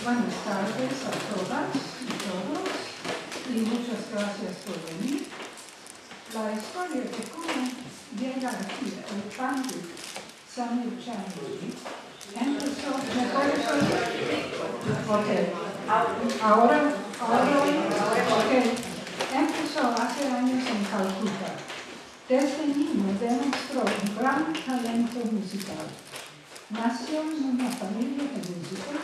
Buenas tardes a todas y todos y muchas gracias por venir. La historia de cómo llega aquí el padre Samuel Chatterjee empezó... ¿Me puedes oír? Ok. Ahora, ok. Empezó hace años en Calcuta. Desde niño demostró un gran talento musical. Nació en una familia de músicos.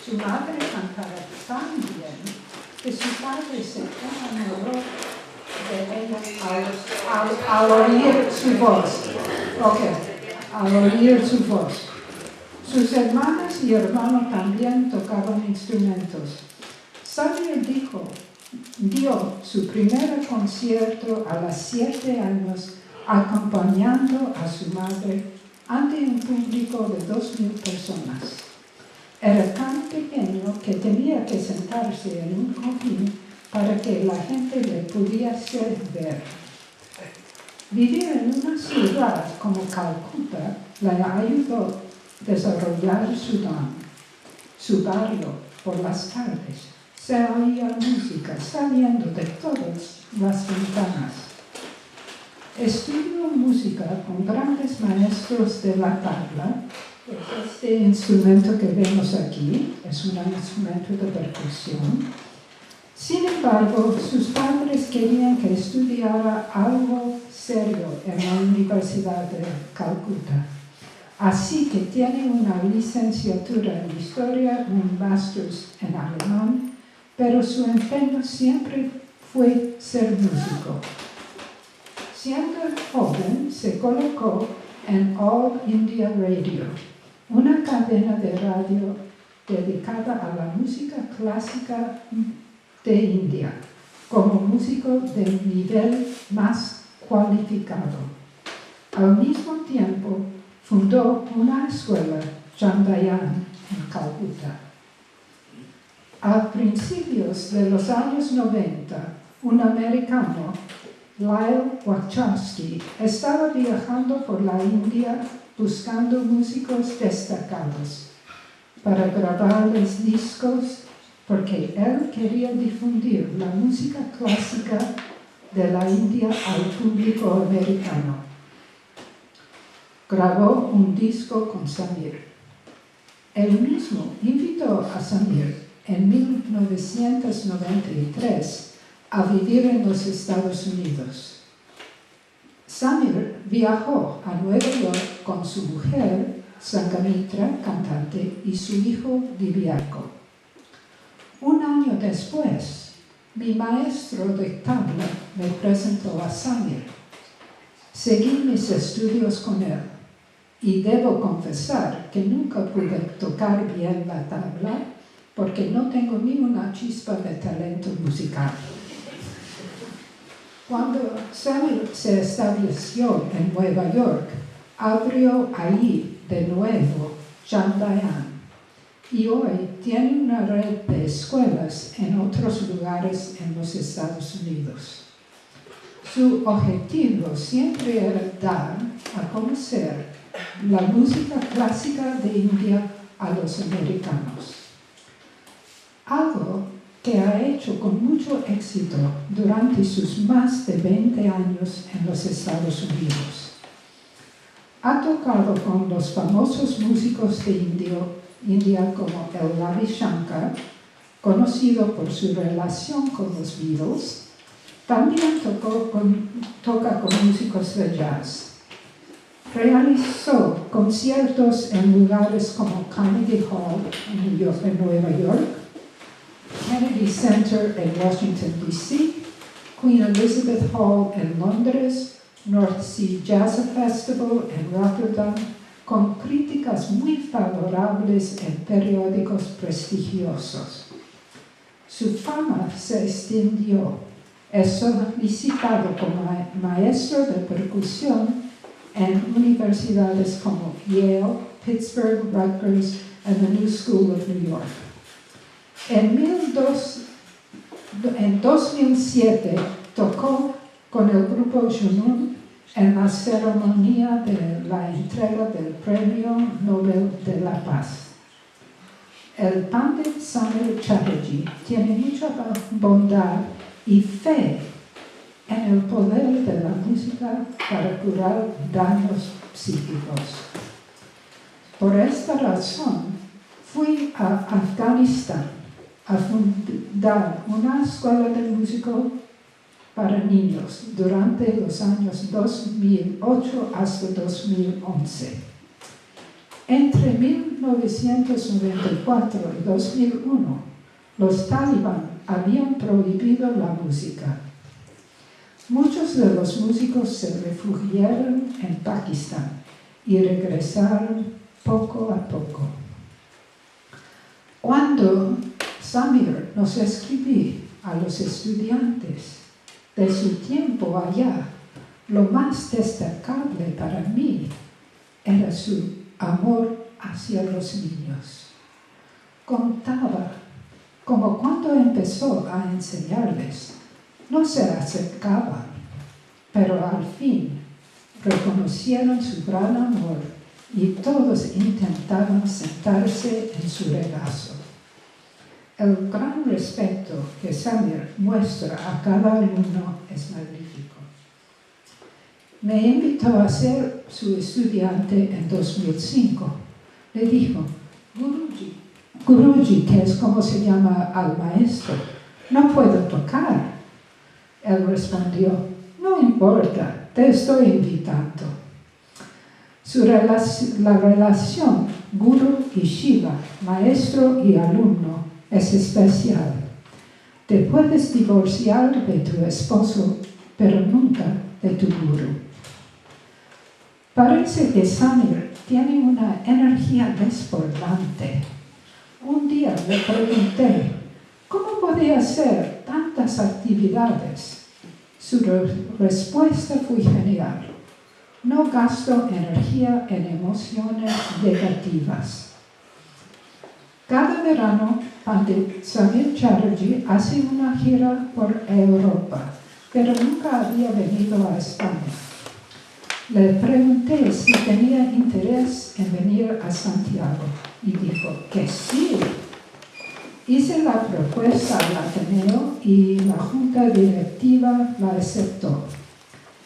Su madre cantaba tan bien que su padre se enamoró de ella al oír su voz. Ok, al oír su voz. Sus hermanas y hermanos también tocaban instrumentos. Samuel dio su primer concierto a los 7 años acompañando a su madre ante un público de 2,000 personas. Era tan pequeño que tenía que sentarse en un cojín para que la gente le pudiese ver. Vivir en una ciudad como Calcuta le ayudó a desarrollar su don. Su barrio, por las tardes, se oía música saliendo de todas las ventanas. Estudió música con grandes maestros de la tabla. Este instrumento que vemos aquí es un instrumento de percusión. Sin embargo, sus padres querían que estudiara algo serio en la Universidad de Calcuta. Así que tiene una licenciatura en historia, un máster en alemán, pero su empeño siempre fue ser músico. Siendo joven, se colocó en All India Radio, una cadena de radio dedicada a la música clásica de India, como músico de nivel más cualificado. Al mismo tiempo, fundó una escuela, Chandayan, en Calcuta. A principios de los años 90, un americano, Lyle Wachowski, estaba viajando por la India buscando músicos destacados para grabarles discos porque él quería difundir la música clásica de la India al público americano. Grabó un disco con Samir. Él mismo invitó a Samir en 1993 a vivir en los Estados Unidos. Samir viajó a Nueva York con su mujer, Sangamitra, cantante, y su hijo, Divyarko. Un año después, mi maestro de tabla me presentó a Samir. Seguí mis estudios con él y debo confesar que nunca pude tocar bien la tabla porque no tengo ni una chispa de talento musical. Cuando Samir se estableció en Nueva York, abrió allí de nuevo Chandayan y hoy tiene una red de escuelas en otros lugares en los Estados Unidos. Su objetivo siempre era dar a conocer la música clásica de India a los americanos. Algo que ha hecho con mucho éxito durante sus más de 20 años en los Estados Unidos. Ha tocado con los famosos músicos de India como el Ravi Shankar, conocido por su relación con los Beatles. También toca con músicos de jazz. Realizó conciertos en lugares como Carnegie Hall en Nueva York, Kennedy Center en Washington, D.C., Queen Elizabeth Hall en Londres, North Sea Jazz Festival en Rotterdam, con críticas muy favorables en periódicos prestigiosos. Su fama se extendió. Es solicitado como maestro de percusión en universidades como Yale, Pittsburgh, Rutgers, and the New School of New York. En 2007 tocó con el grupo Junun en la ceremonia de la entrega del Premio Nobel de la Paz. El Pandit Samir Chatterjee tiene mucha bondad y fe en el poder de la música para curar daños psíquicos. Por esta razón, fui a Afganistán a fundar una escuela de música para niños durante los años 2008 hasta 2011. Entre 1994 y 2001, los talibán habían prohibido la música. Muchos de los músicos se refugiaron en Pakistán y regresaron poco a poco. Cuando Samir nos escribió a los estudiantes de su tiempo allá, lo más destacable para mí era su amor hacia los niños. Contaba como cuando empezó a enseñarles, no se acercaban, pero al fin reconocieron su gran amor y todos intentaban sentarse en su regazo. El gran respeto que Samir muestra a cada alumno es magnífico. Me invitó a ser su estudiante en 2005. Le dijo, Guruji, que es como se llama al maestro, no puedo tocar. Él respondió, no importa, te estoy invitando. La relación Guru y Shiva, maestro y alumno, es especial. Te puedes divorciar de tu esposo, pero nunca de tu Guru. Parece que Samir tiene una energía desbordante. Un día le pregunté, ¿cómo podía hacer tantas actividades? Su respuesta fue genial. No gasto energía en emociones negativas. Cada verano, Pandit Samir Chatterjee hace una gira por Europa, pero nunca había venido a España. Le pregunté si tenía interés en venir a Santiago y dijo que sí. Hice la propuesta al Ateneo y la junta directiva la aceptó.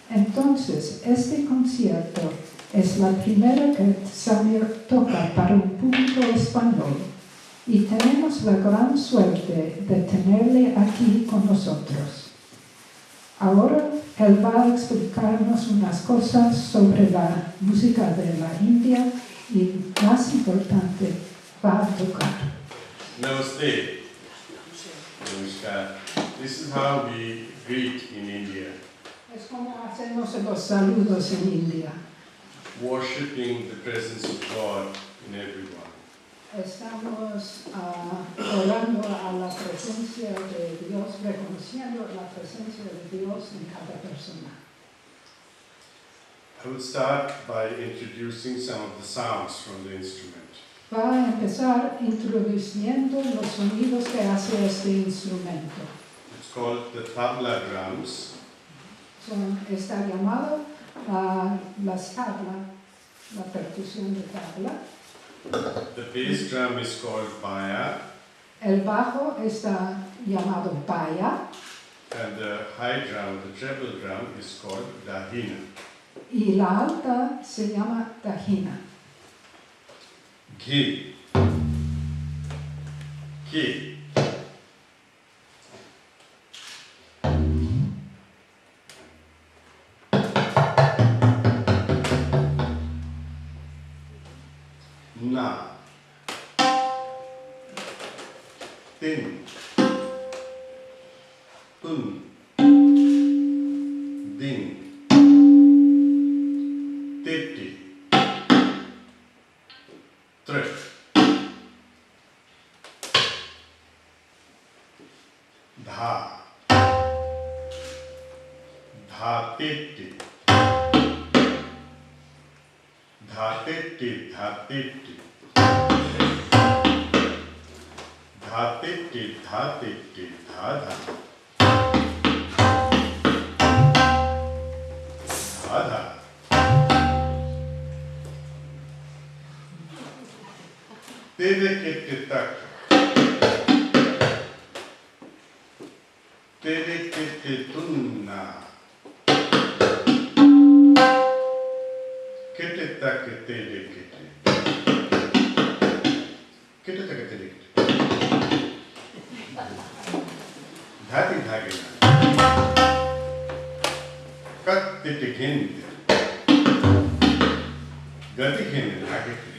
Entonces, este concierto es la primera que Samir toca para un público español y tenemos la gran suerte de tenerle aquí con nosotros. Ahora él va a explicarnos unas cosas sobre la música de la India y, más importante, va a tocar. Namaste. Namaskar. This is how we greet in India. Es como hacemos los saludos en India. Worshipping the presence of God in everyone. Estamos orando a la presencia de Dios, reconociendo la presencia de Dios en cada persona. I will start by introducing some of the sounds from the instrument. Va a empezar introduciendo los sonidos que hace este instrumento. It's called the tabla drums. Está llamado las tablas, la percusión de tabla. The bass drum is called baya. El bajo está llamado baya. And the high drum, the treble drum, is called dahina. Y la alta se llama dahina. Ghi. Ghi. Na. Tin. Un. Din. Teti. Tre. Dha. Dha teti. Dha teti. Dha teti. Dha teti. Dha teti. Dha dha. Dha dha. Tirikitak. Tirikititunna. Kititak tirikiti. Kititak tirikiti. Dhati dhagina. Kattitikinti. Gati kinti dhagiti.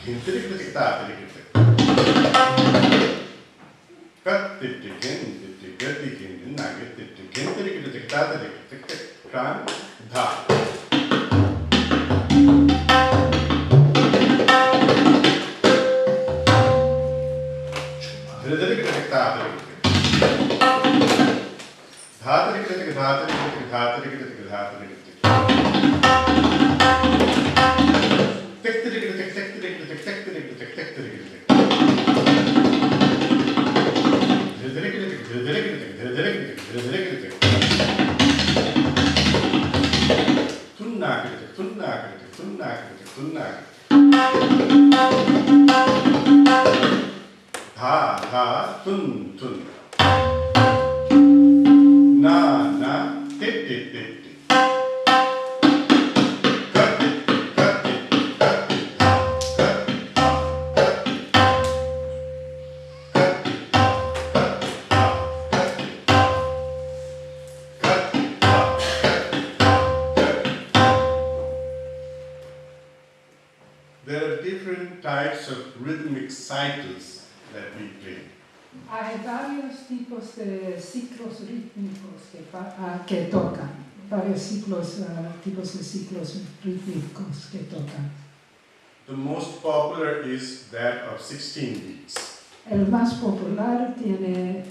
Gintirikiti tatirikiti. Kattitikinti gati kinti nagiti. Gintirikiti tatirikiti. Kran dha. Dhritirikiti tatirikiti. Dhatirikiti dhatirikiti dhatirikiti dhatirikiti. Tektirikiti tektirikiti tektirikiti tektirikiti. Dhritirikiti dhritirikiti dhritirikiti dhritirikiti. Tunnakiti tunnakiti tunnakiti tunnakiti. Dha dha tun tun. Na na tit tit tit tit. Cut it cut it cut it cut it cut it There are different types of rhythmic cycles that we play. Hay varios tipos de ciclos rítmicos que tocan, varios tipos de ciclos rítmicos que tocan. The most popular is that of 16 beats. El más popular tiene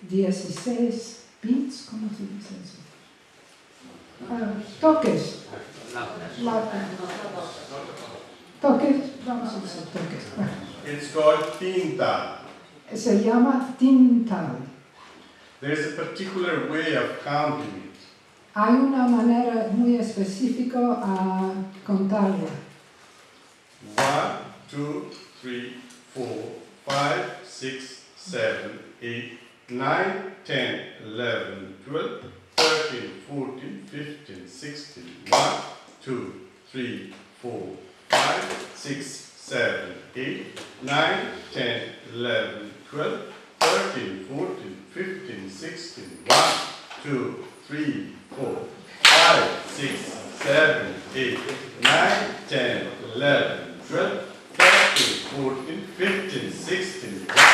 16 beats, ¿cómo se dice eso? Toques. Toques, vamos a decir toques. It's called tinta. Se llama tintal. There is a particular way of counting it. Hay una manera muy específica a contarla. 1, 2, 3, 4, 5, 6, 7, 8, 9, 10, 11, 12, 13, 14, 15, 16. 1, 2, 3, 4, 5, 6, 7, 8, 9, 10, 11, 12, 13, 14, 15, 16. 1, 2, 3, 4, 5, 6, 7, 8, 9, 10, 11, 12, 13, 14, 15, 16. 1,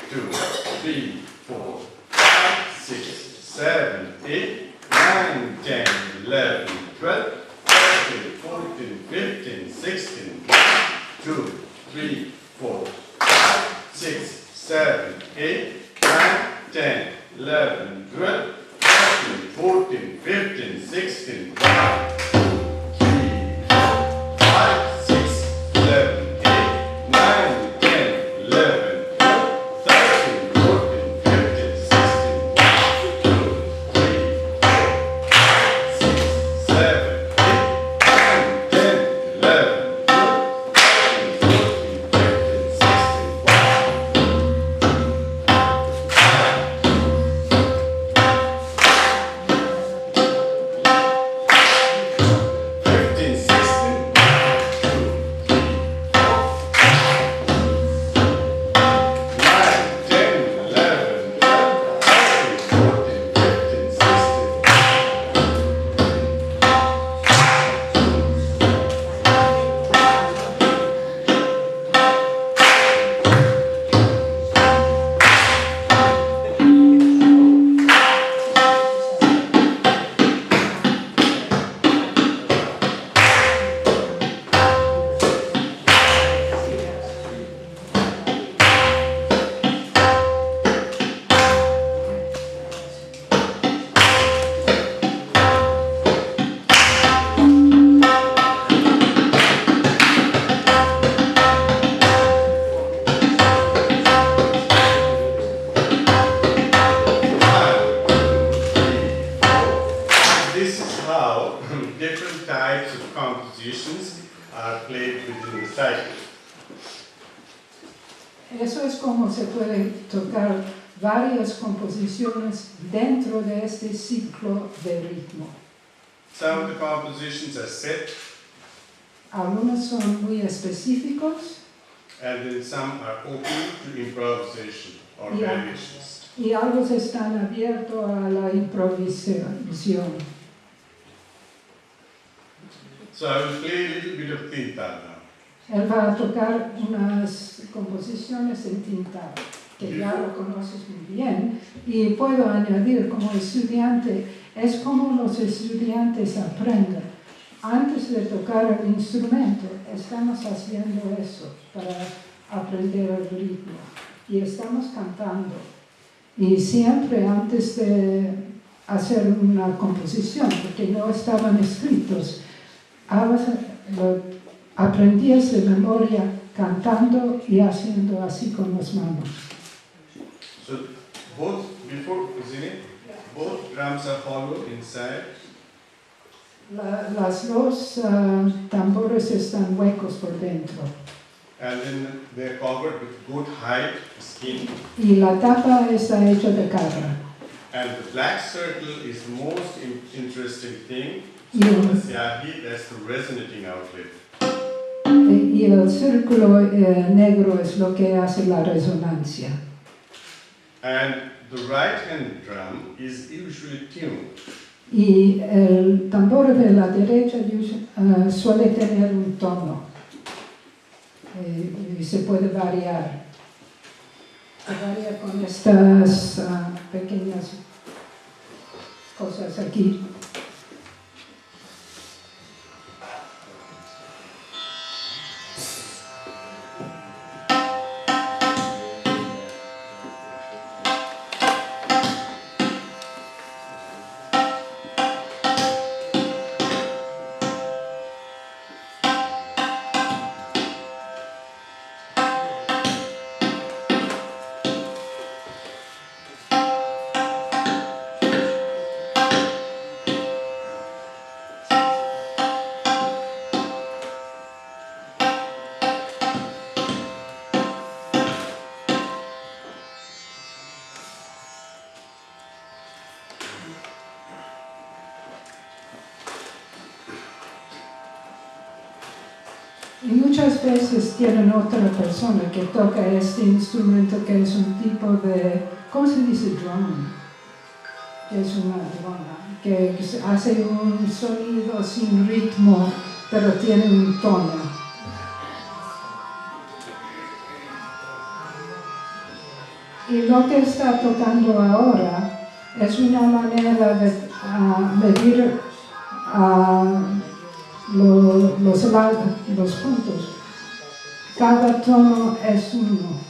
2, 3, 4, 5, 6, 7, 8, 9, 10, 11, 12, 13, 14, 15, 16. 1, 2, 3, 4, 5, 6, 7, 8, 9, 10, 11, 12, 13, 14, 15, 16. 1, 2, 3, 4, 5, 6, 7, 8, 9, 10, 11, 12, 13, 14, 15, 16. 1, 2, 3, 4, 5, 6, 7, 8, 9, 10, 11, 12, 13, 14, 15, 16. 1, 2, 3, 4, 5, 6, 7, 8, 9, 10, 11, 12, 13, 14, 15, 16. cycle. Eso es como se puede tocar varias composiciones dentro de este ciclo de ritmo. Some of the compositions are set, Algunos son muy específicos and then some are open to improvisation or Yeah. variations. y algunos están abiertos a la improvisación. So I will play a little bit of tinta now. Él va a tocar unas composiciones en tinta que ya lo conoces muy bien, y puedo añadir como estudiante, es como los estudiantes aprenden. Antes de tocar el instrumento, estamos haciendo eso para aprender el ritmo y estamos cantando. Y siempre antes de hacer una composición, porque no estaban escritos, aprendías de memoria cantando y haciendo así con las manos. So both, before, isn't it? Both drums are hollow inside, Las dos tambores están huecos por dentro and then they're covered with good hide skin. y la tapa está hecha de cabra. And the black circle is the most interesting thing. Yeah. So the syahi, that's the resonating outlet. Y el círculo negro es lo que hace la resonancia. And the right hand drum is usually tuned. Y el tambor de la derecha suele tener un tono y se puede variar. Se varía con estas pequeñas cosas aquí. Y muchas veces tienen otra persona que toca este instrumento que es un tipo de, ¿cómo se dice drum? Que es una drona, que hace un sonido sin ritmo, pero tiene un tono. Y lo que está tocando ahora es una manera de medir los puntos. Cada tono es uno.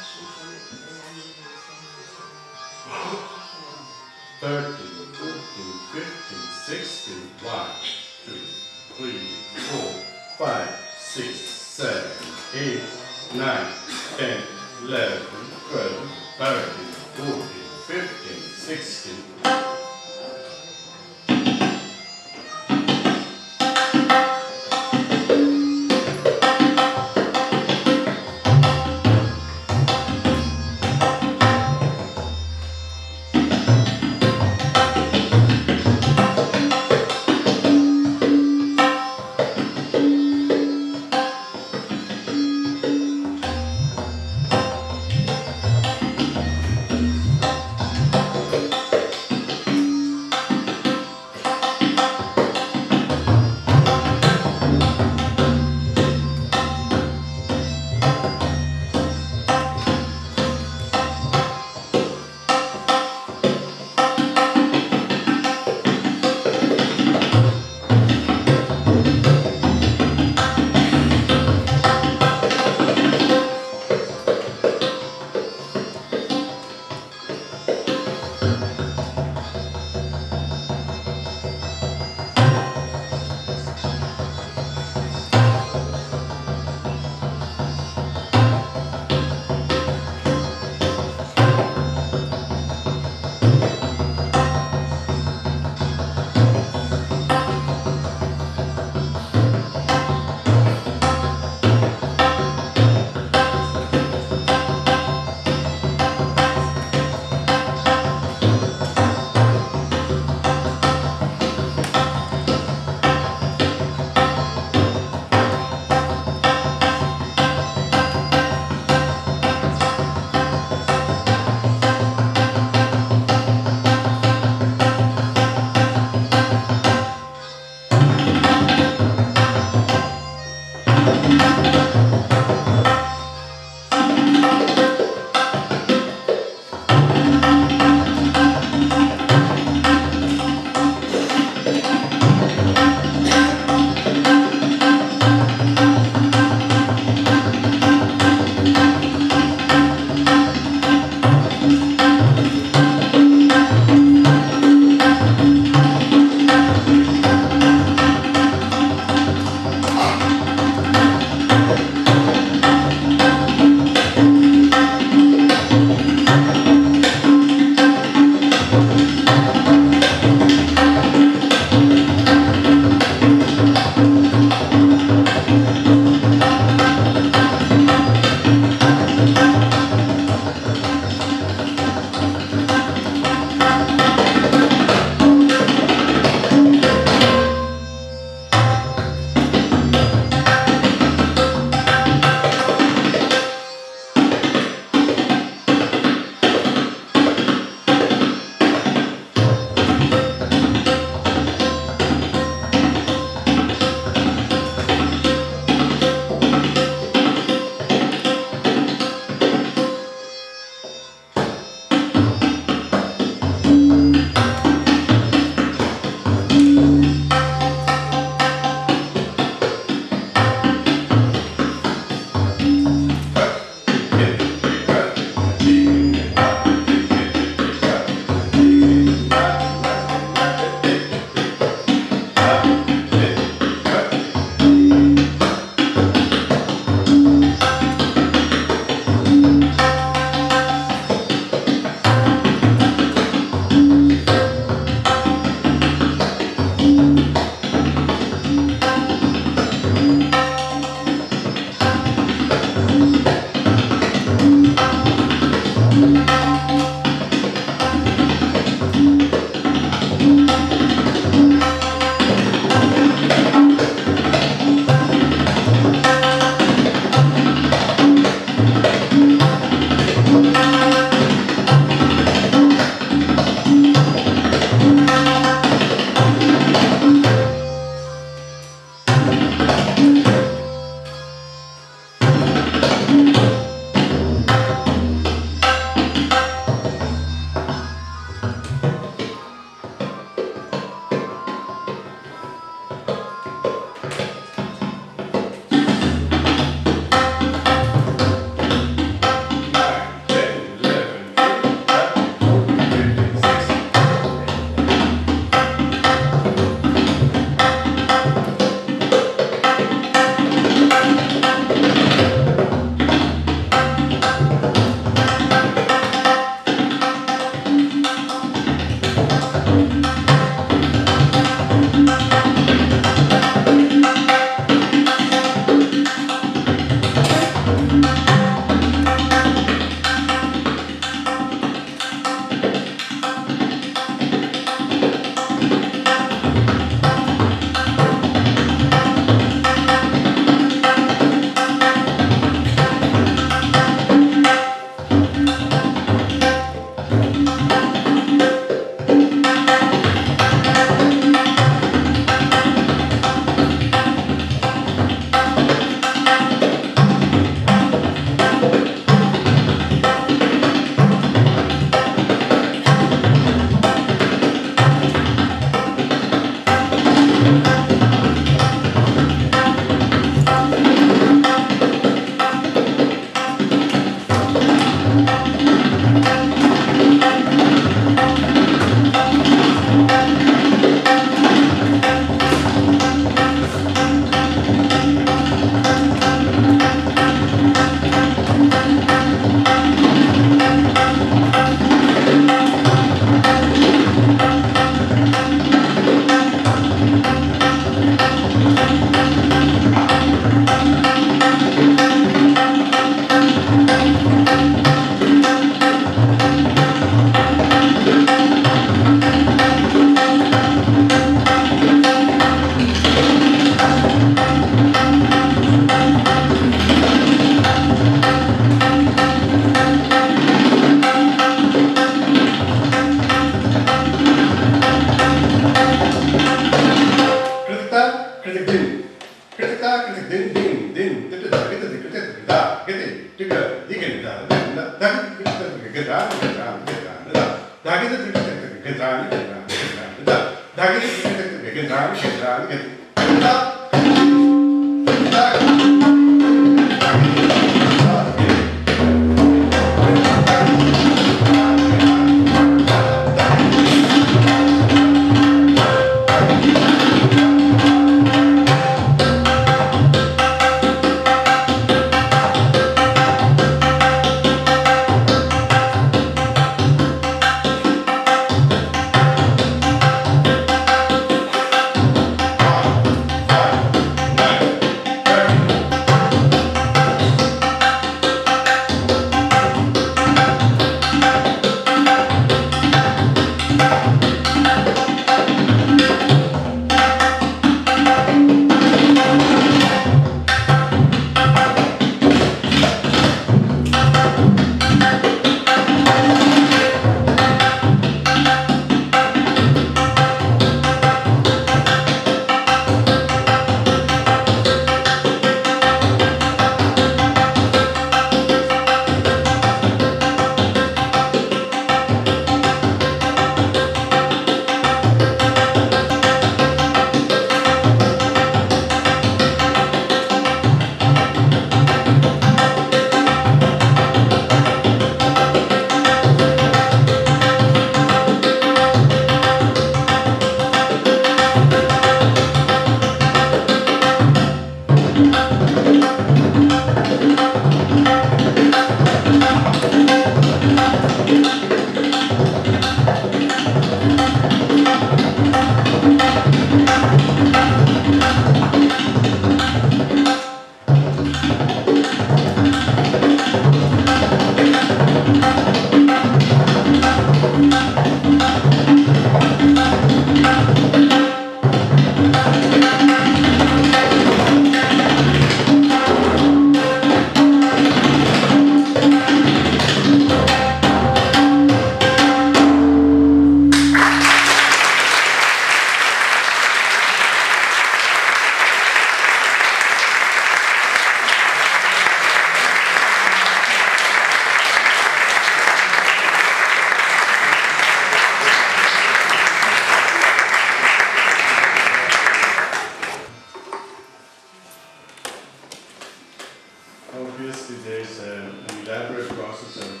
Obviously, there's an elaborate process of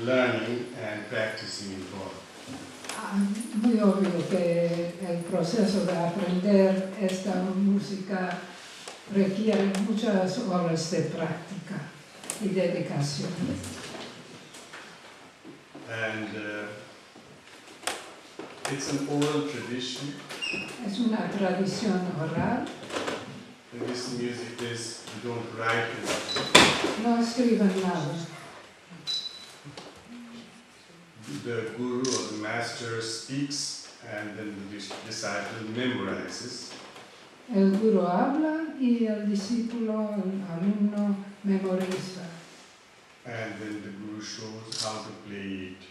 learning and practicing involved. Muy obvio que el proceso de aprender esta música requiere muchas horas de práctica y dedicación. And it's an oral tradition. Es una tradición oral. In this music, you don't write it. No escriben nada. The guru or the master speaks, and then the disciple memorizes. El guru habla y el discípulo, el alumno, memoriza. And then the guru shows how to play it.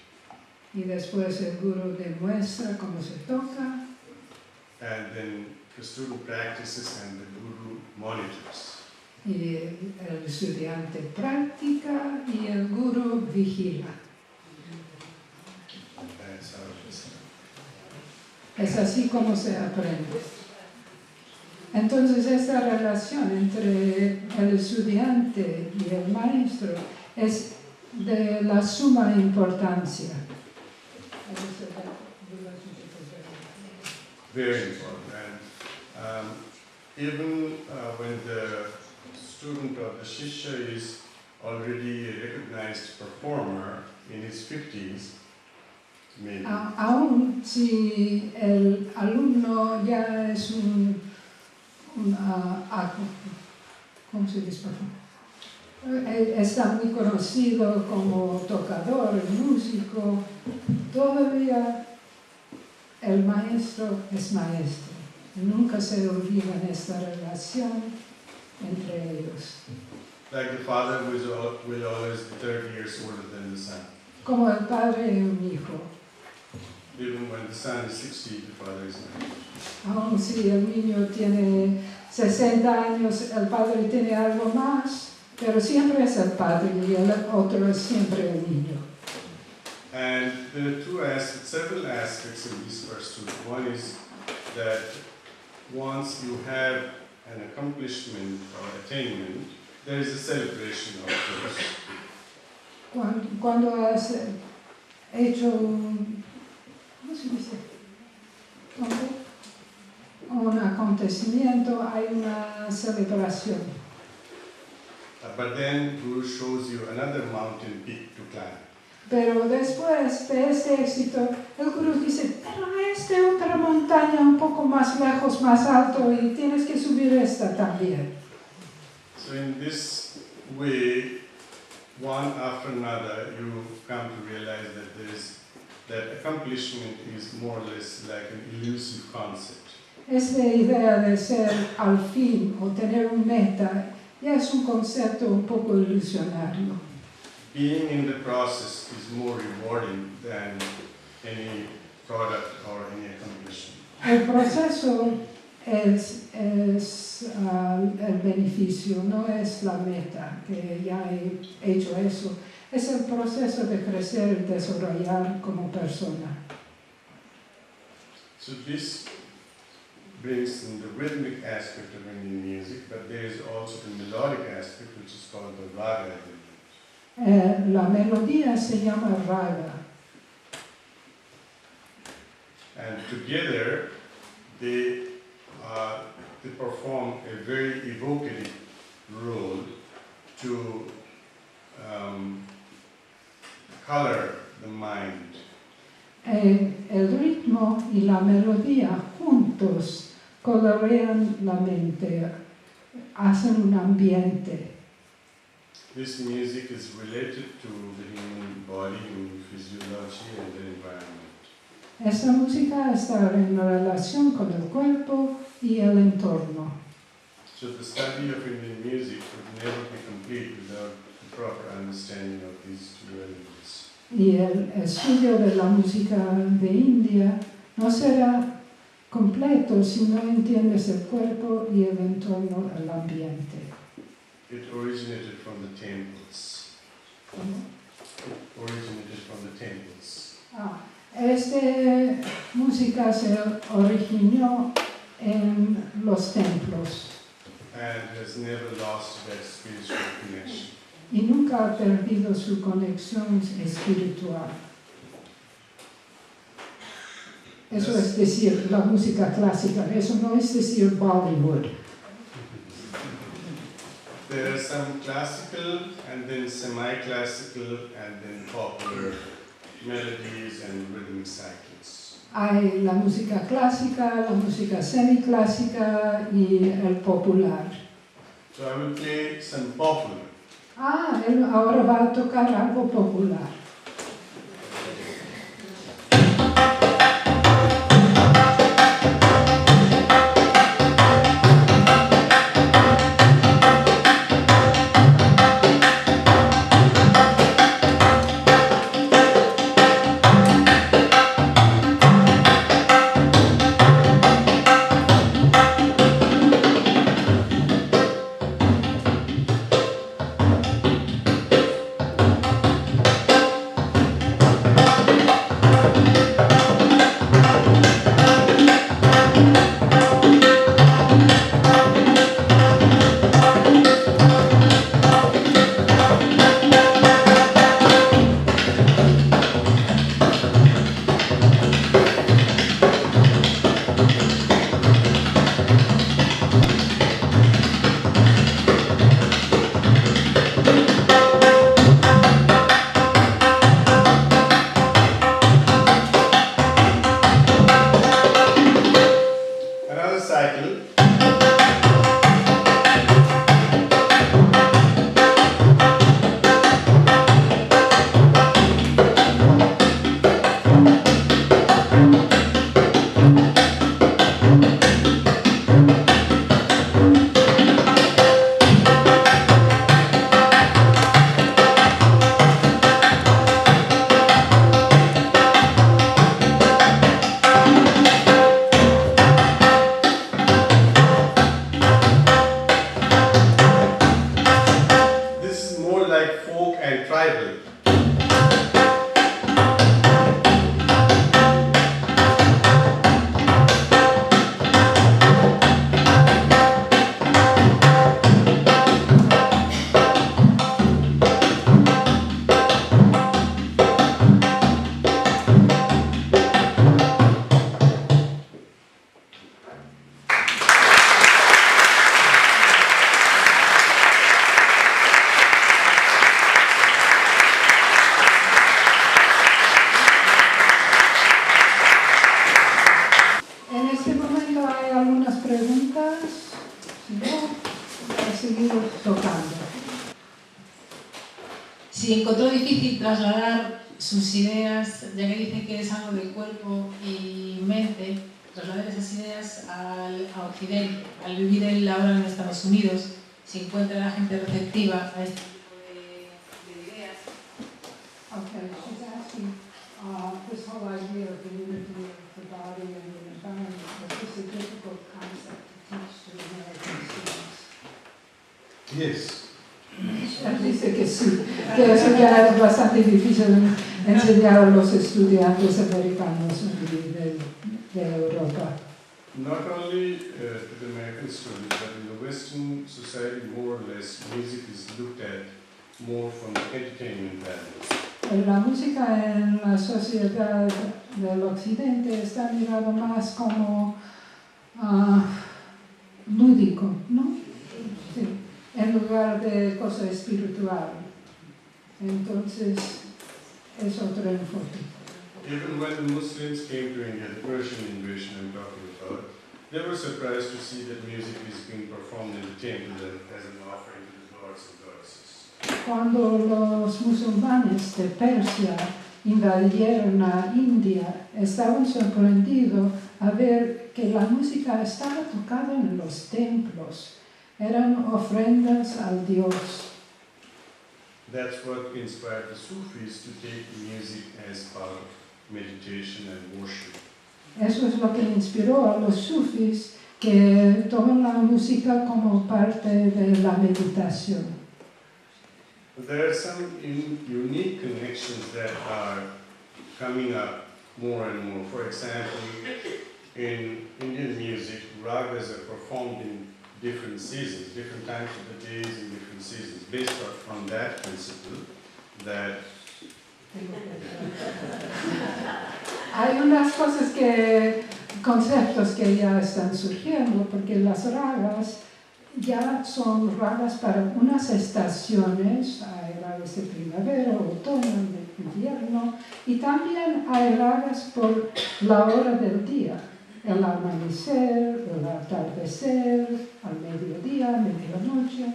Y después el guru demuestra cómo se toca. And then the student practices and the guru monitors. Y el estudiante practica y el guru vigila. That's how it is. Es así como se aprende. Entonces esta relación entre el estudiante y el maestro es de la suma importancia. Very important. And even when the student or the shishya is already a recognized performer in his 50s, maybe. Aún si el alumno ya es ¿cómo se dice? Está muy conocido como tocador, músico, todavía el maestro es maestro. Nunca se olvida esta relación entre ellos. Like the father who will always be 30 years older than the son. Como el padre y un hijo. even when the son is 60, the father is 90. Aun si el niño tiene 60 años, el padre tiene algo más, pero siempre es el padre y el otro es siempre el niño. And there are several aspects in this pursuit. One is that once you have an accomplishment or attainment, there is a celebration of course. Cuando has hecho ¿cómo se dice? Un acontecimiento, hay una celebración. But then Guru shows you another mountain peak to climb. Pero después de este éxito, el Guru dice, pero otra montaña un poco más lejos, más alto, y tienes que subir esta también. So in this way, one after another, you come to realize that accomplishment is more or less like an elusive concept. Esta idea de ser al fin o tener un meta ya es un concepto un poco ilusionario. Being in the process is more rewarding than any product or any accomplishment. El proceso es el beneficio, no es la meta, que ya he hecho eso. Es el proceso de crecer y desarrollar como persona. So this brings in the rhythmic aspect of Indian music, but there is also the melodic aspect, which is called the raga element. La melodía se llama raga. And together, they perform a very evocative role to color the mind. El ritmo y la melodía juntos colorean la mente, hacen un ambiente. This music is related to the human body and physiology and the environment. Esta música está en relación con el cuerpo y el entorno. So the study of Indian music would never be complete without the proper understanding of these two elements. Y el estudio de la música de India no será completo si no entiendes el cuerpo y el entorno, el ambiente. It originated from the temples. ¿Cómo? It originated from the temples. Esta música se originó en los templos And has never lost that spiritual connection. y nunca ha perdido su conexión espiritual. Eso es decir, la música clásica, eso no es decir Bollywood. There are some classical and then semi-classical and then popular melodies and rhythmic cycles. Hay la música clásica, la música semiclásica y el popular. So I will play some popular. Él ahora va a tocar algo popular. seguir tocando. Si encontró difícil trasladar sus ideas, ya que dice que es algo de cuerpo y mente, trasladar esas ideas a Occidente, al vivir él ahora en Estados Unidos, si encuentra la gente receptiva a este tipo de ideas. Okay, she's asking, this whole idea of the unity of the body and the environment, is this a difficult concept to teach to American students? Yes. Dice que sí, que eso ya es bastante difícil enseñar a los estudiantes americanos de Europa. Not only to the American students, but in the Western society, more or less, music is looked at more from entertainment values. La música en la sociedad del Occidente está mirada más como lúdico, ¿no? Sí, en lugar de cosa espiritual. Entonces, es otro enfoque. Even when the Muslims came to India, the Persian invasion I'm talking about, they were surprised to see that music is being performed in the temple as an offering to the gods and goddesses. Cuando los musulmanes de Persia invadieron a India, estaban sorprendidos a ver que la música estaba tocada en los templos. Eran ofrendas al Dios. That's what inspired the Sufis to take music as part of meditation and worship. Eso es lo que inspiró a los sufis que toman la música como parte de la meditación. There are some unique connections that are coming up more and more. For example, in Indian music, ragas are performed in different seasons, different times of the days in different seasons, based on that principle that Hay unas cosas conceptos que ya están surgiendo, porque las ragas ya son ragas para unas estaciones, hay ragas de primavera, otoño, de invierno, y también hay ragas por la hora del día, el amanecer, el atardecer, al mediodía, medianoche.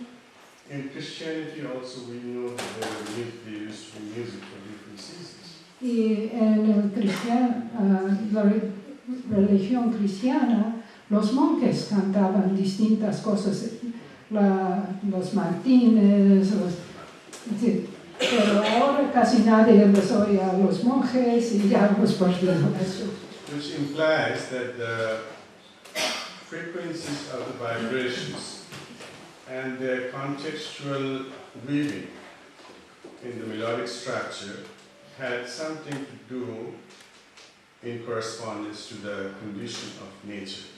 in Christianity also we know that they used to be music for different seasons. Y en la religión cristiana, los monjes cantaban distintas cosas, los martines, sí, pero ahora casi nadie les oye a los monjes y ya hemos perdido eso. Which implies that the frequencies of the vibrations and their contextual weaving in the melodic structure had something to do in correspondence to the condition of nature.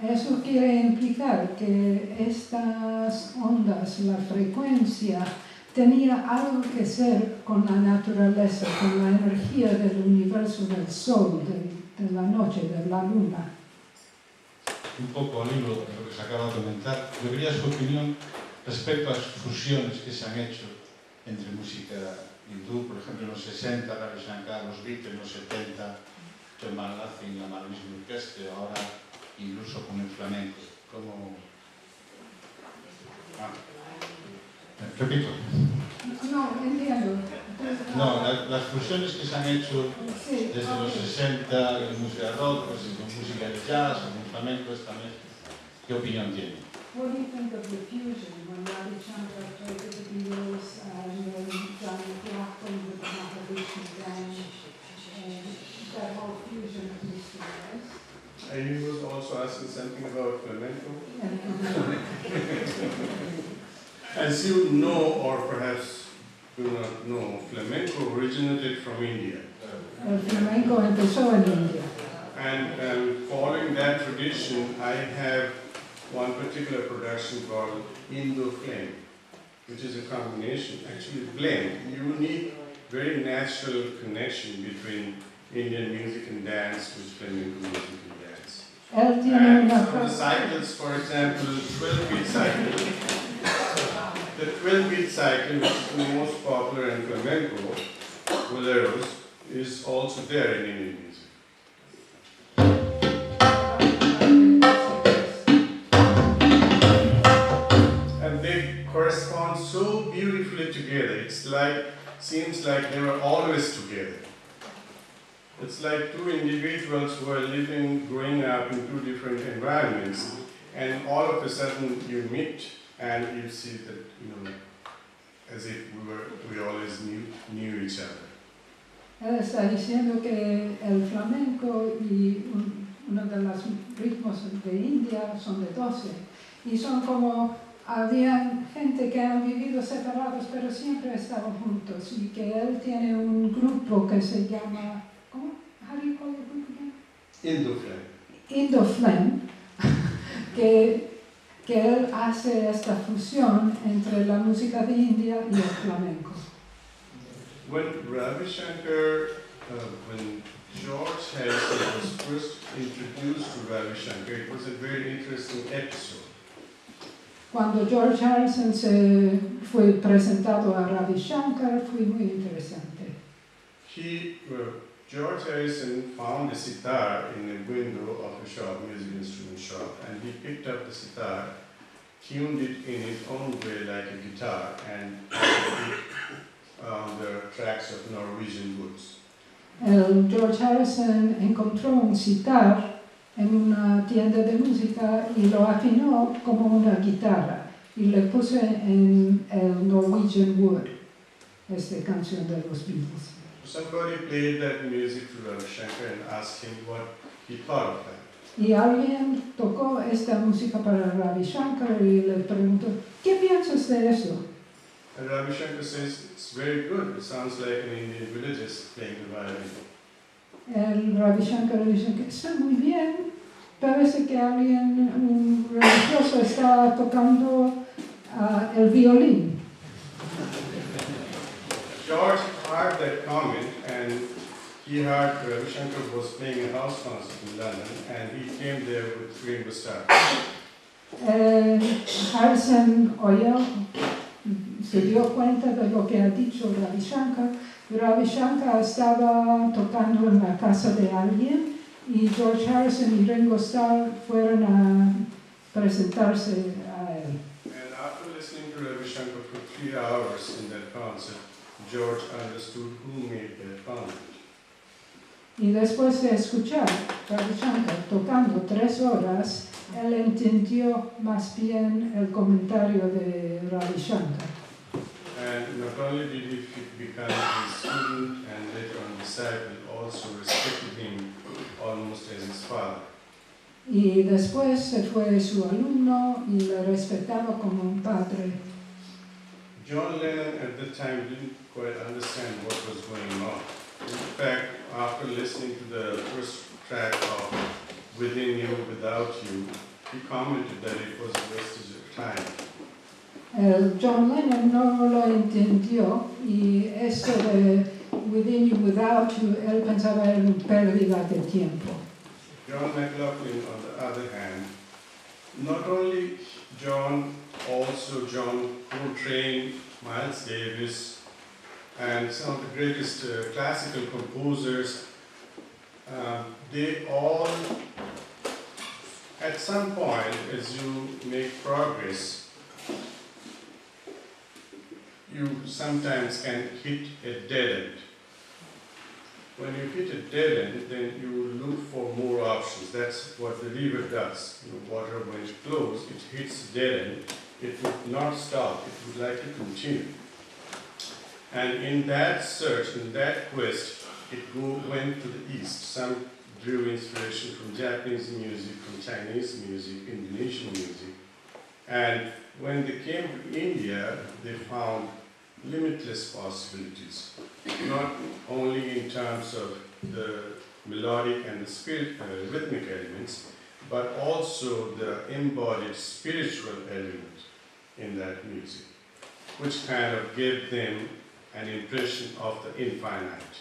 Eso quiere implicar que estas ondas, la frecuencia, tenía algo que ver con la naturaleza, con la energía del universo, del sol, de la noche, de la luna. Un poco al hilo de lo que se acaba de comentar, yo quería su opinión respecto a las fusiones que se han hecho entre música hindú, por ejemplo, en los 60, Ravi Shankar, los Beatles, en los 70, John Van Lathing, la Marilyn Orquestra, ahora incluso con el flamenco. ¿Cómo? Repito. No, entiendo. No, las fusiones que se han hecho desde los 60 en música rock, pues, con música de jazz, con flamenco, esta mezcla. ¿Qué opinión tiene? What do you think of the fusion when Ravi Shankar played with the Beatles and John McLaughlin with the Mahavishnu band and that whole fusion of instruments? And he was also asking something about flamenco. As you know, or perhaps do not know, flamenco originated from India. El flamenco empezó en India. And following that tradition, I have one particular production called Indo Flame, which is a combination, actually blend, unique, very natural connection between Indian music and dance, which flamenco music and dance. Él tiene And una from the cycles, for example, 12-beat cycle, the 12-beat cycle, which is the most popular in flamenco, boleros, is also there in Indian music. And they correspond so beautifully together. It's like, seems like they were always together. It's like two individuals who are living, growing up in two different environments, and all of a sudden you meet and you see that, you know, as if we always knew each other. Él está diciendo que el flamenco y uno de los ritmos de India son de 12 y son como, habían gente que han vivido separados pero siempre estaban juntos y que él tiene un grupo que se llama, ¿cómo? How do you call your group again? Indoflame, que él hace esta fusión entre la música de India y el flamenco. When Ravi Shankar, when George Harrison was first introduced to Ravi Shankar, it was a very interesting episode. Cuando George Harrison se fue presentado a Ravi Shankar, fue muy interesante. George Harrison found a sitar in a window of a shop, music instrument shop, and he picked up the sitar, tuned it in his own way like a guitar, and the tracks of Norwegian woods. George Harrison encontró un sitar en una tienda de música y lo afinó como una guitarra y le puso en el Norwegian Wood, esta canción de los Beatles. Somebody played that music to Ravi Shankar and asked him what he thought of that. Y alguien tocó esta música para Ravi Shankar y le preguntó, ¿qué piensas de eso? And Ravi Shankar says, it's very good, it sounds like an Indian villagist playing the violin. El Ravi Shankar dice que está muy bien, parece que alguien, un religioso, está tocando el violín. George heard that comment and he heard Ravi Shankar was playing a house concert in London and he came there with three moustaches. Harrison oyó, se dio cuenta de lo que ha dicho Ravi Shankar. Ravi Shankar estaba tocando en la casa de alguien y George Harrison y Ringo Starr fueron a presentarse a él. And after listening to Ravi Shankar for 3 hours in that concert, George understood who made that comment. Y después de escuchar Ravi Shankar tocando 3 horas, él entendió más bien el comentario de Ravi Shankar. And not only did he become his student and later on disciple, also respected him almost as his father. Y después se fue su alumno y le respetaba como un padre. John Lennon at the time didn't quite understand what was going on. In fact, after listening to the first track of Within You, Without You, he commented that it was a wastage of time. John Lennon no lo entendió y esto de Within You, Without You, él pensaba en pérdida de tiempo. John McLaughlin, on the other hand, not only John, also John Coltrane, Miles Davis, and some of the greatest classical composers, they all, at some point, as you make progress, you sometimes can hit a dead end. When you hit a dead end, then you look for more options. That's what the river does. You know, water, when it flows, it hits a dead end. It would not stop. It would like to continue. And in that search, in that quest, it went to the east. Some drew inspiration from Japanese music, from Chinese music, Indonesian music. And when they came to India, they found limitless possibilities, not only in terms of the melodic and the rhythmic elements, but also the embodied spiritual element in that music, which kind of gave them an impression of the infinite.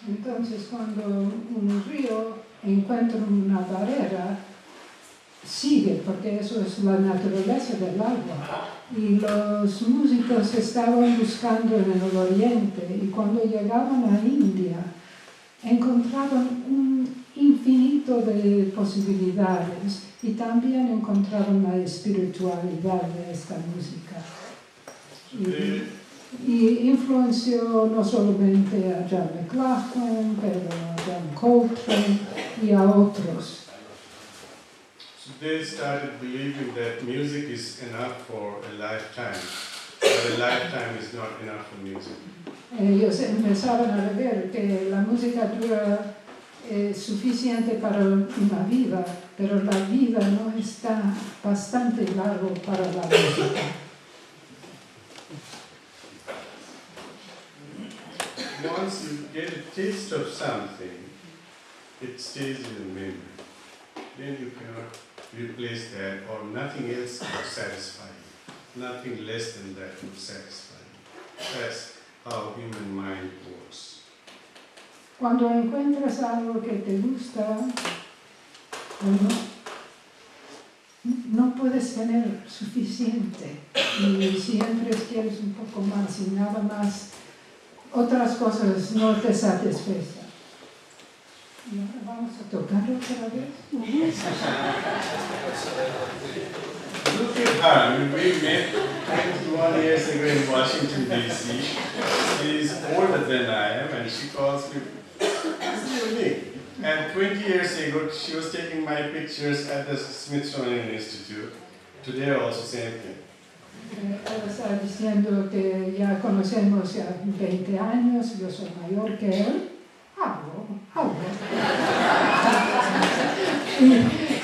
Entonces, cuando un río encuentra una barrera, sigue, porque eso es la naturaleza del agua. Y los músicos estaban buscando en el oriente y cuando llegaban a India encontraban un infinito infinito de posibilidades y también encontraron la espiritualidad de esta música. Y influenció no solamente a John McLaughlin, pero a John Coltrane y a otros. So they started believing that music is enough for a lifetime, but a lifetime is not enough for music. Ellos empezaron a ver que la música dura suficiente para una vida, pero la vida no está bastante largo para la música. Once you get a taste of something, it stays in the memory. Then you cannot replace that, or nothing else could satisfy you. Nothing less than that would satisfy you. That's how human mind works. Cuando encuentras algo que te gusta, no puedes tener suficiente y siempre quieres un poco más y nada más. Otras cosas no te satisfacen. ¿Y ahora vamos a tocar otra vez? Look at her. I mean, we met 21 years ago in Washington, D.C. She's older than I am, and she calls me. It's unique. And 20 years ago, she was taking my pictures at the Smithsonian Institute. Today, also same thing. Ella está diciendo que ya conocemos ya 20 años, yo soy mayor que él. Algo.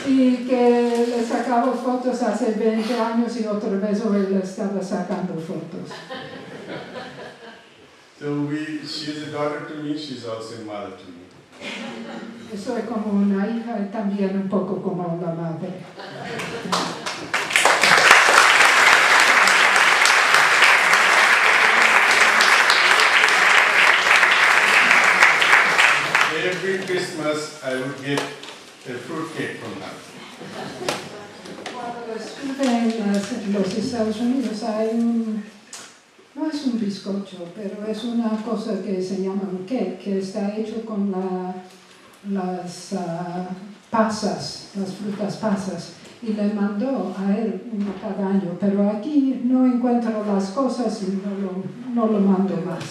y que le sacaba fotos hace 20 años y otra vez hoy le estaba sacando fotos. So she's a daughter to me, she's also a mother to me. Yo soy como una hija y también un poco como una madre. Every Christmas I would get a fruit cake from her. Cuando estuve en los Estados Unidos hay no es un bizcocho, pero es una cosa que se llama un cake, que está hecho con las pasas, las frutas pasas, y le mandó a él uno cada año, pero aquí no encuentro las cosas y no lo mando más.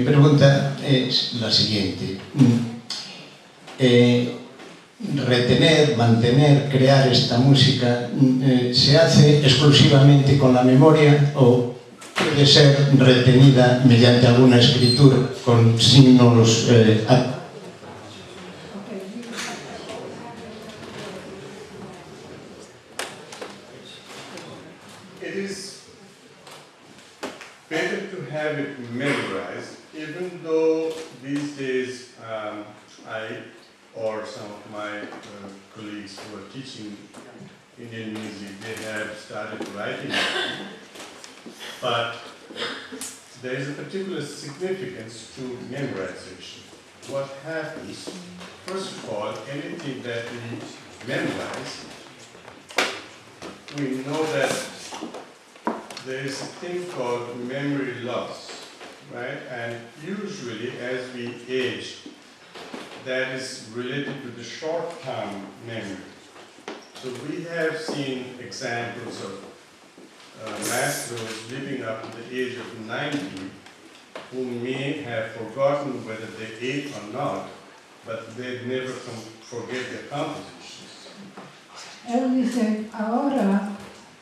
Mi pregunta es la siguiente. Retener, mantener, crear esta música, ¿se hace exclusivamente con la memoria o puede ser retenida mediante alguna escritura con signos? It is better to have it memorized, even though these days I or some of my colleagues who are teaching Indian music, they have started writing it. But there is a particular significance to memorization. What happens, first of all, anything that we memorize, we know that there is a thing called memory loss, right? And usually as we age, that is related to the short-term memory. So we have seen examples of maestros living up to the age of 90 who may have forgotten whether they ate or not, but they never forget their compositions. Él dice, ahora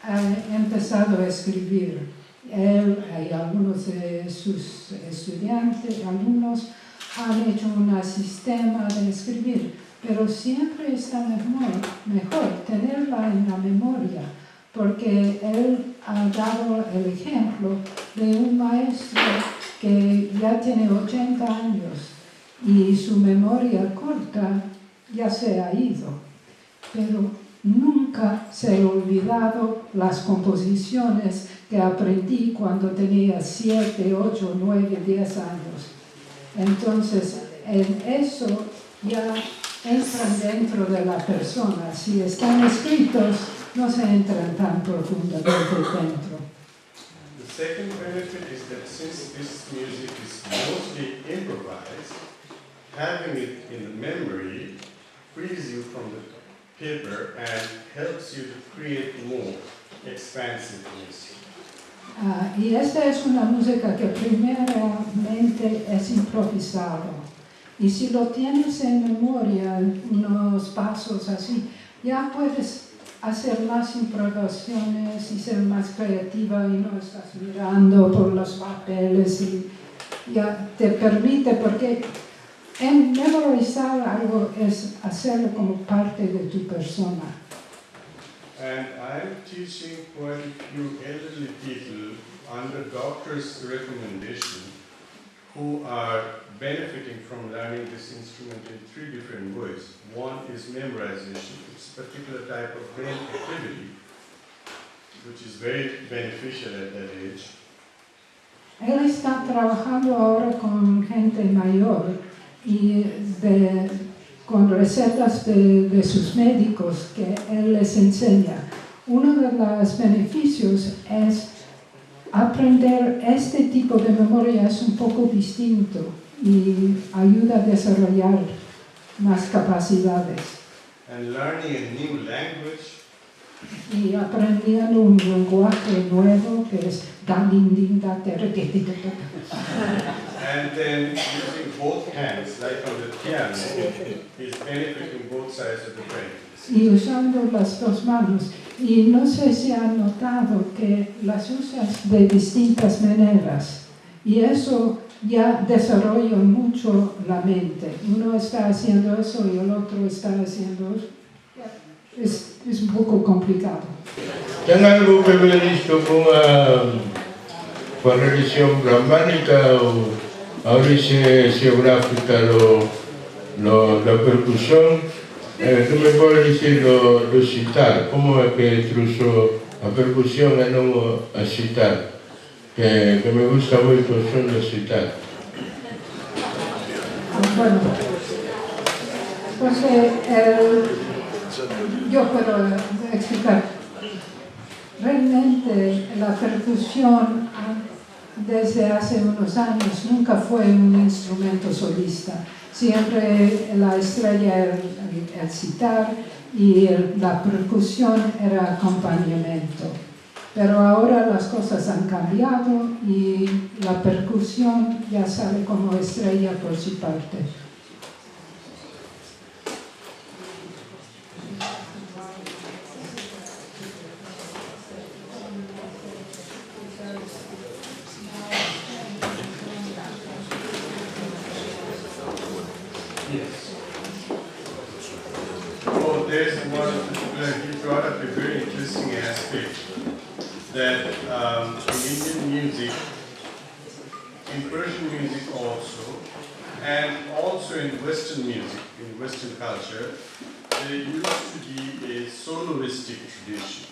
ha empezado a escribir. Él y algunos de sus estudiantes, alumnos, han hecho un sistema de escribir, pero siempre está mejor tenerla en la memoria, porque él ha dado el ejemplo de un maestro que ya tiene 80 años y su memoria corta ya se ha ido, pero nunca se ha olvidado las composiciones que aprendí cuando tenía 7, 8, 9, 10 años. Entonces, en eso ya entran dentro de la persona. Si están escritos, no se entran tan profundamente dentro. The second benefit is that since this music is mostly improvised, having it in the memory frees you from the paper and helps you to create more expansive music. Y esta es una música que primeramente es improvisado. Y si lo tienes en memoria, unos pasos así, ya puedes hacer más improvisaciones y ser más creativa y no estás mirando por los papeles y ya te permite, porque en memorizar algo es hacerlo como parte de tu persona. And I'm teaching quite a few elderly people under doctor's recommendation who are benefiting from learning this instrument in 3 different ways. One is memorization. It's a particular type of brain activity which is very beneficial at that age. Él está trabajando ahora con gente mayor y con recetas de sus médicos que él les enseña. Uno de los beneficios es aprender este tipo de memoria, es un poco distinto y ayuda a desarrollar más capacidades. And learning a new language. Y aprendiendo un lenguaje nuevo que es And then using both hands, like on the piano, is benefiting both sides of the brain. Y usando las dos manos. Y no sé si han notado que las usas de distintas maneras. Y eso ya desarrolla mucho la mente. Uno está haciendo eso y el otro está haciendo eso. Es un poco complicado. ¿Tiene algo que ver esto con la religión brahmánica o origen geográfica, la percusión? ¿Tú me puedes decir lo citar? ¿Cómo es que truzo la percusión y no a citar? Que me gusta mucho el son de citar. Bueno, porque yo puedo explicar. Realmente la percusión desde hace unos años nunca fue un instrumento solista. Siempre la estrella era el citar y la percusión era acompañamiento. Pero ahora las cosas han cambiado y la percusión ya sale como estrella por su parte. Yes. Oh, there's one, you brought up a very interesting aspect that in Indian music, in Persian music also, and also in Western music, in Western culture, there used to be a soloistic tradition.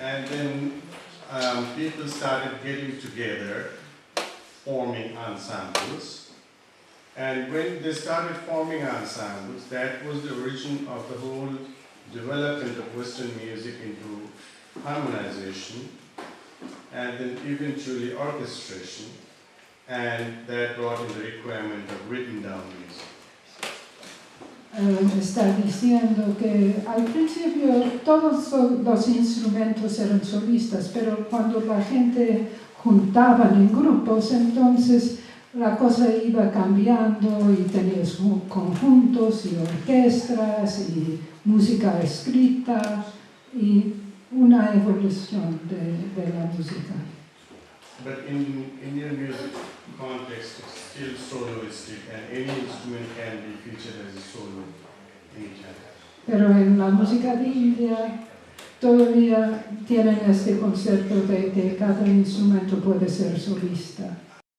And then people started getting together, forming ensembles. And when they started forming ensembles, that was the origin of the whole development of Western music into harmonization, and then eventually orchestration, and that brought in the requirement of written down music. Está diciendo que al principio todos los instrumentos eran solistas, pero cuando la gente juntaban en grupos, entonces la cosa iba cambiando y tenías conjuntos y orquestas y música escrita y una evolución de la música. But in Indian music context, it's still soloistic, and any instrument can be featured as a solo anytime. Pero en la música de India todavía tienen este concepto de que cada instrumento puede ser solista.